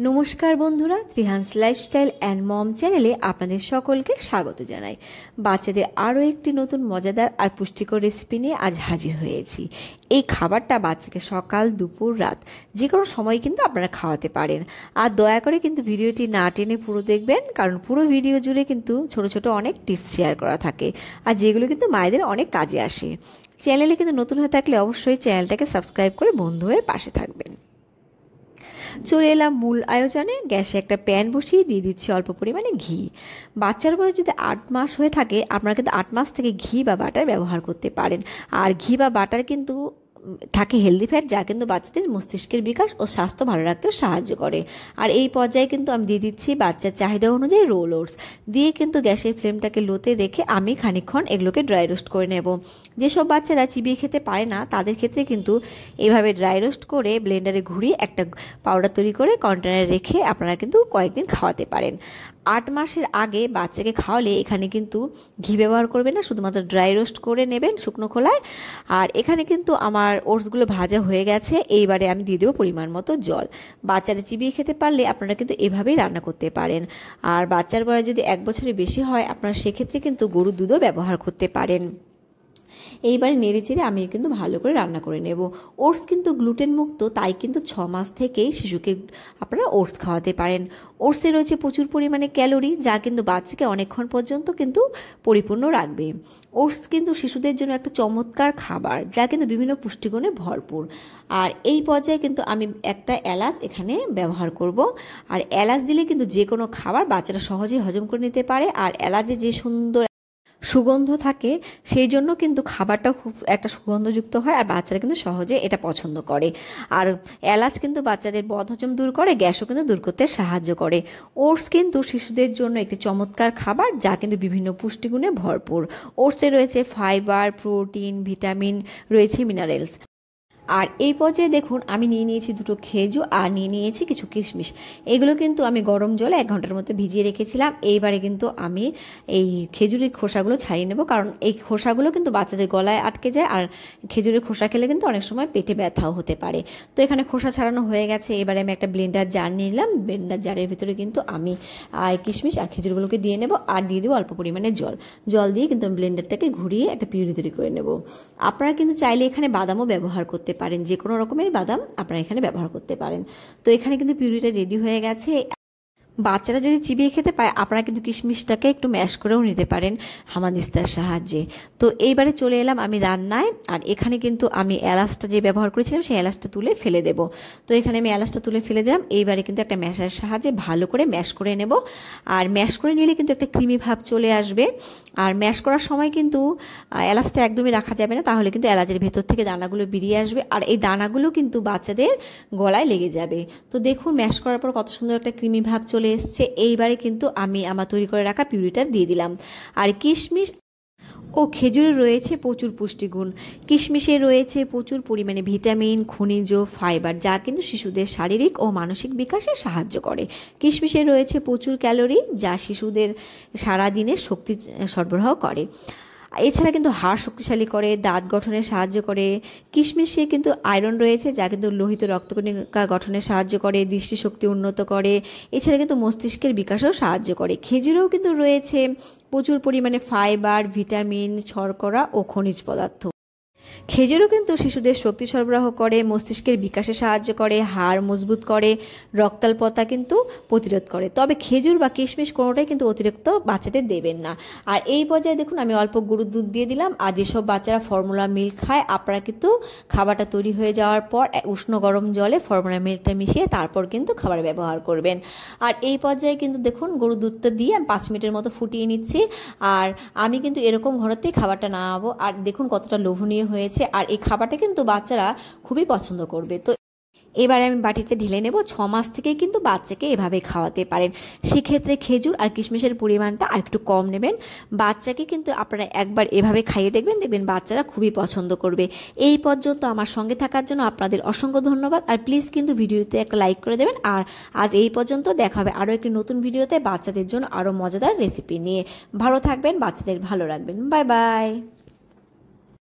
নমস্কার বন্ধুরা, Trihans lifestyle and mom চ্যানেলে আপনাদের সকলকে স্বাগত জানাই। বাচ্চাদের আরও একটি নতুন মজাদার আর পুষ্টিকর রেসিপি নিয়ে আজ হাজির হয়েছি। এই খাবারটা বাচ্চাকে সকাল দুপুর রাত যে কোনো সময় কিন্তু আপনারা খাওয়াতে পারেন। আর দয়া করে কিন্তু ভিডিওটি না টেনে পুরো দেখবেন, কারণ পুরো ভিডিও জুড়ে কিন্তু ছোট ছোট অনেক টিপস শেয়ার করা থাকে আর যেগুলো কিন্তু মায়েদের অনেক কাজে আসে। চ্যানেলে কিন্তু নতুন হয়ে থাকলে অবশ্যই চ্যানেলটাকে সাবস্ক্রাইব করে বন্ধু হয়ে পাশে থাকবেন। চলে এলাম মূল আয়োজনে। গ্যাসে একটা প্যান বসিয়ে দিয়ে দিচ্ছি অল্প পরিমাণে ঘি। বাচ্চার বয়স যদি 8 মাস হয়ে থাকে, আপনারা কিন্তু 8 মাস থেকে ঘি বা বাটার ব্যবহার করতে পারেন। আর ঘি বা বাটার কিন্তু থাকে হেলদি ফ্যাট, যা কিন্তু বাচ্চাদের মস্তিষ্কের বিকাশ ও স্বাস্থ্য ভালো রাখতেও সাহায্য করে। আর এই পর্যায়ে কিন্তু আমি দিয়ে দিচ্ছি বাচ্চার চাহিদা অনুযায়ী রোল ওটস দিয়ে কিন্তু গ্যাসের ফ্লেমটাকে লোতে রেখে আমি খানিকক্ষণ এগুলোকে ড্রাই রোস্ট করে নেব। যেসব বাচ্চারা চিবিয়ে খেতে পারে না তাদের ক্ষেত্রে কিন্তু এইভাবে ড্রাই রোস্ট করে ব্লেন্ডারে ঘুরিয়ে একটা পাউডার তৈরি করে কন্টেনারে রেখে আপনারা কিন্তু কয়েকদিন খাওয়াতে পারেন। 8 মাসের আগে বাচ্চাকে খাওয়ালে এখানে কিন্তু ঘি ব্যবহার করবেন না, শুধুমাত্র ড্রাই রোস্ট করে নেবেন শুকনো খোলায়। আর এখানে কিন্তু আমার ওটসগুলো ভাজা হয়ে গেছে। এইবারে আমি দিয়ে দেবো পরিমাণ মতো জল। বাচ্চারা চিবিয়ে খেতে পারলে আপনারা কিন্তু এভাবেই রান্না করতে পারেন। আর বাচ্চার বয়স যদি 1 বছরের বেশি হয়, আপনারা সেক্ষেত্রে কিন্তু গরুর দুধও ব্যবহার করতে পারেন। এইবারে নেড়ে চেড়ে আমি কিন্তু ভালো করে রান্না করে নেব। ওটস কিন্তু গ্লুটেন মুক্ত, তাই কিন্তু 6 মাস থেকেই শিশুকে আপনারা ওটস খাওয়াতে পারেন। ওটসে রয়েছে প্রচুর পরিমাণে ক্যালোরি, যা কিন্তু বাচ্চাকে অনেকক্ষণ পর্যন্ত কিন্তু পরিপূর্ণ রাখবে। ওটস কিন্তু শিশুদের জন্য একটা চমৎকার খাবার, যা কিন্তু বিভিন্ন পুষ্টিগুণে ভরপুর। আর এই পর্যায়ে কিন্তু আমি একটা এলাচ এখানে ব্যবহার করব। আর এলাচ দিলে কিন্তু যে কোনো খাবার বাচ্চারা সহজেই হজম করে নিতে পারে। আর এলাচে যে সুন্দর সুগন্ধ থাকে, সেই জন্য কিন্তু খাবারটা খুব একটা সুগন্ধযুক্ত হয় আর বাচ্চারা কিন্তু সহজে এটা পছন্দ করে। আর এলাচ কিন্তু বাচ্চাদের বদহজম দূর করে, গ্যাসও কিন্তু দূর করতে সাহায্য করে। ওটস কিন্তু শিশুদের জন্য একটি চমৎকার খাবার, যা কিন্তু বিভিন্ন পুষ্টিগুণে ভরপুর। ওটসে রয়েছে ফাইবার, প্রোটিন, ভিটামিন, রয়েছে মিনারেলস। আর এই পর্যায়ে দেখুন আমি নিয়ে নিয়েছি 2টো খেজুর আর নিয়ে নিয়েছি কিছু কিশমিশ। এগুলো কিন্তু আমি গরম জলে 1 ঘন্টার মতো ভিজিয়ে রেখেছিলাম। এইবারে কিন্তু আমি এই খেজুরের খোসাগুলো ছাড়িয়ে নেব, কারণ এই খোসাগুলো কিন্তু বাচ্চাদের গলায় আটকে যায়। আর খেজুরের খোসা খেলে কিন্তু অনেক সময় পেটে ব্যথাও হতে পারে। তো এখানে খোসা ছাড়ানো হয়ে গেছে। এবারে আমি একটা ব্লেন্ডার জার নিয়ে নিলাম। ব্লেন্ডার জারের ভিতরে কিন্তু আমি কিশমিশ আর খেজুরগুলোকে দিয়ে নেব আর দিয়ে দেবো অল্প পরিমাণে জল দিয়ে কিন্তু আমি ব্লেন্ডারটাকে ঘুরিয়ে একটা পিউরি তৈরি করে নেব। আপনারা কিন্তু চাইলে এখানে বাদামও ব্যবহার করতে পারেন, যে কোনো রকমের বাদাম আপনারা এখানে ব্যবহার করতে পারেন। তো এখানে কিন্তু পিউরিটা রেডি হয়ে গেছে। বাচ্চারা যদি চিবিয়ে খেতে পায়, আপনারা কিন্তু কিশমিশটাকে একটু ম্যাশ করেও নিতে পারেন হামানদিস্তার সাহায্যে। তো এইবারে চলে এলাম আমি রান্নায়। আর এখানে কিন্তু আমি এলাচটা যে ব্যবহার করেছিলাম সেই এলাচটা তুলে ফেলে দেব। তো এখানে আমি এলাচটা তুলে ফেলে দিলাম। এইবারে কিন্তু একটা ম্যাশার সাহায্যে ভালো করে ম্যাশ করে নেব। আর ম্যাশ করে নিলে কিন্তু একটা ক্রিমি ভাব চলে আসবে। আর ম্যাশ করার সময় কিন্তু এলাচটা একদমই রাখা যাবে না, তাহলে কিন্তু এলাচের ভেতর থেকে দানাগুলো বেরিয়ে আসবে আর এই দানাগুলো কিন্তু বাচ্চাদের গলায় লেগে যাবে। তো দেখুন ম্যাশ করার পর কত সুন্দর একটা ক্রিমি ভাব চলে এসছে। এইবারে কিন্তু আমি আমার তৈরি করে রাখা পিউরিটা দিয়ে দিলাম। আর কিশমিশ ও খেজুরে রয়েছে প্রচুর পুষ্টিগুণ। কিশমিশে রয়েছে প্রচুর পরিমাণে ভিটামিন, খনিজ, ফাইবার, যা কিন্তু শিশুদের শারীরিক ও মানসিক বিকাশে সাহায্য করে। কিশমিশে রয়েছে প্রচুর ক্যালোরি, যা শিশুদের সারাদিনের শক্তি সরবরাহ করে। এছাড়া কিন্তু হাড় শক্তিশালী করে, দাঁত গঠনে সাহায্য করে। কিশমিশে কিন্তু আয়রন রয়েছে, যা কিন্তু লোহিত রক্তকণিকা গঠনে সাহায্য করে, দৃষ্টিশক্তি উন্নত করে। এছাড়া কিন্তু মস্তিষ্কের বিকাশেও সাহায্য করে। খেজুরেও কিন্তু রয়েছে প্রচুর পরিমাণে ফাইবার, ভিটামিন, শর্করা ও খনিজ পদার্থ। খেজুরও কিন্তু শিশুদের শক্তি সরবরাহ করে, মস্তিষ্কের বিকাশে সাহায্য করে, হাড় মজবুত করে, রক্তাল্পতা কিন্তু প্রতিরোধ করে। তবে খেজুর বা কিশমিশ কোনোটাই কিন্তু অতিরিক্ত বাচ্চাদের দেবেন না। আর এই পর্যায়ে দেখুন আমি অল্প গরুর দুধ দিয়ে দিলাম। আর যেসব বাচ্চারা ফর্মুলা মিল্ক খায়, আপনারা কিন্তু খাবারটা তৈরি হয়ে যাওয়ার পর উষ্ণ গরম জলে ফর্মুলা মিল্কটা মিশিয়ে তারপর কিন্তু খাবার ব্যবহার করবেন। আর এই পর্যায়ে কিন্তু দেখুন গরুর দুধটা দিয়ে আমি 5 মিনিটের মতো ফুটিয়ে নিচ্ছি। আর আমি কিন্তু এরকম ঘরেতেই খাবারটা নামাবো। আর দেখুন কতটা লোভনীয় হয়েছে। আর এই খাবারটা কিন্তু বাচ্চারা খুবই পছন্দ করবে। তো এবারে আমি বাটিতে ঢেলে নেব। 6 মাস থেকেই কিন্তু বাচ্চাকে এভাবে খাওয়াতে পারেন। সেক্ষেত্রে খেজুর আর কিশমিশের পরিমাণটা আর একটু কম নেবেন। বাচ্চাকে কিন্তু আপনারা একবার এভাবে খাইয়ে দেখবেন বাচ্চারা খুবই পছন্দ করবে। এই পর্যন্ত আমার সঙ্গে থাকার জন্য আপনাদের অসংখ্য ধন্যবাদ। আর প্লিজ কিন্তু ভিডিওতে একটা লাইক করে দেবেন। আর আজ এই পর্যন্ত, দেখা হবে আরও একটি নতুন ভিডিওতে বাচ্চাদের জন্য আরও মজাদার রেসিপি নিয়ে। ভালো থাকবেন, বাচ্চাদের ভালো রাখবেন। Bye bye.